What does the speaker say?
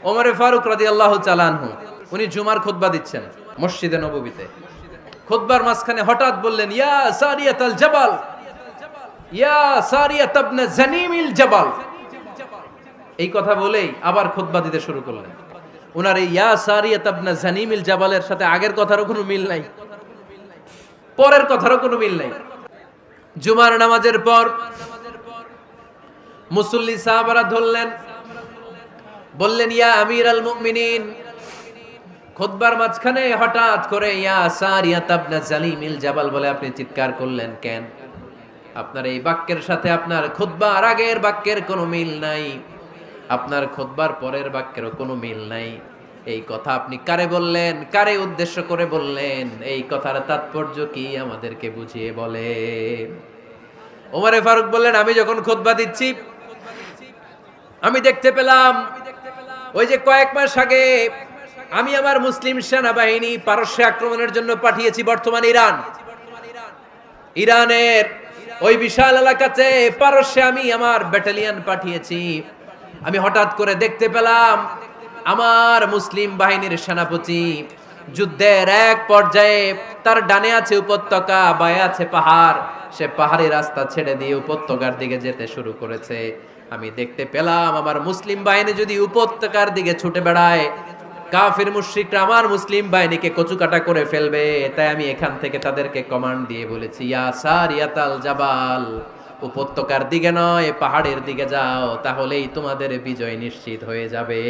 ওমরে ফারুক রাদিয়াল্লাহু তাআলা আনহু উনি জুমার খুতবা দিচ্ছেন মসজিদে নববীতে। খুতবার মাঝখানে হঠাৎ বললেন, ইয়া সারিয়াতাল জাবাল, ইয়া সারিয়াত ইবনে জানিমিল জাবাল। এই কথা বলেই আবার খুতবা দিতে শুরু করলেন। উনার এই ইয়া সারিয়াত ইবনে জানিমিল জাবালের সাথে আগের কথারও কোনো মিল নাই, পরের কথারও কোনো মিল নাই। জুমার নামাজের পর মুসল্লি সাহাবারা ধরলেন, বললেন, ইয়া আমিরাল মুমিনিন। খুতবার মাঝখানে হঠাৎ করে ইয়া সারিয়াত ইবনে জানিমিল জাবাল বলে আপনি চিৎকার করলেন কেন? আপনার এই বাক্যের সাথে আপনার খুতবার আগের বাক্যের কোনো মিল নাই, আপনার খুতবার পরের বাক্যেরও কোনো মিল নাই। এই কথা আপনি কারে বললেন, কারে উদ্দেশ্য করে বললেন? এই কথার তাৎপর্য কি আমাদেরকে বুঝিয়ে বলেন। ওমরে ফারুক বললেন, আমি যখন খুতবা দিচ্ছি আমি দেখতে পেলাম ওই যে কয়েক মাস আগে আমি আমার মুসলিম সেনাবাহিনী পারস্যে আক্রমণের জন্য পাঠিয়েছি, বর্তমান ইরানের ওই বিশাল এলাকাতে পারস্যে আমি আমার ব্যাটালিয়ন পাঠিয়েছি। আমি হঠাৎ করে দেখতে পেলাম আমার মুসলিম বাহিনীর সেনাপতি যুদ্ধের এক পর্যায়ে তার ডানে আছে উপত্যকা, বায়ে আছে পাহাড়, সে পাহাড়ি রাস্তা ছেড়ে দিয়ে উপত্যকার দিকে যেতে শুরু করেছে। আমি দেখতে পেলাম আমার মুসলিম বাহিনী যদি উপত্যকার দিকে ছুটে বেড়ায়, কাফির মুশরিকরা আমার মুসলিম বাহিনীকে কচুকাটা করে ফেলবে। তাই আমি এখান থেকে তাদেরকে কমান্ড দিয়ে বলেছি, ইয়া সারিয়াতাল জাবাল, উপত্যকার দিকে নয় পাহাড়ের দিকে যাও, তাহলেই তোমাদের বিজয় নিশ্চিত হয়ে যাবে।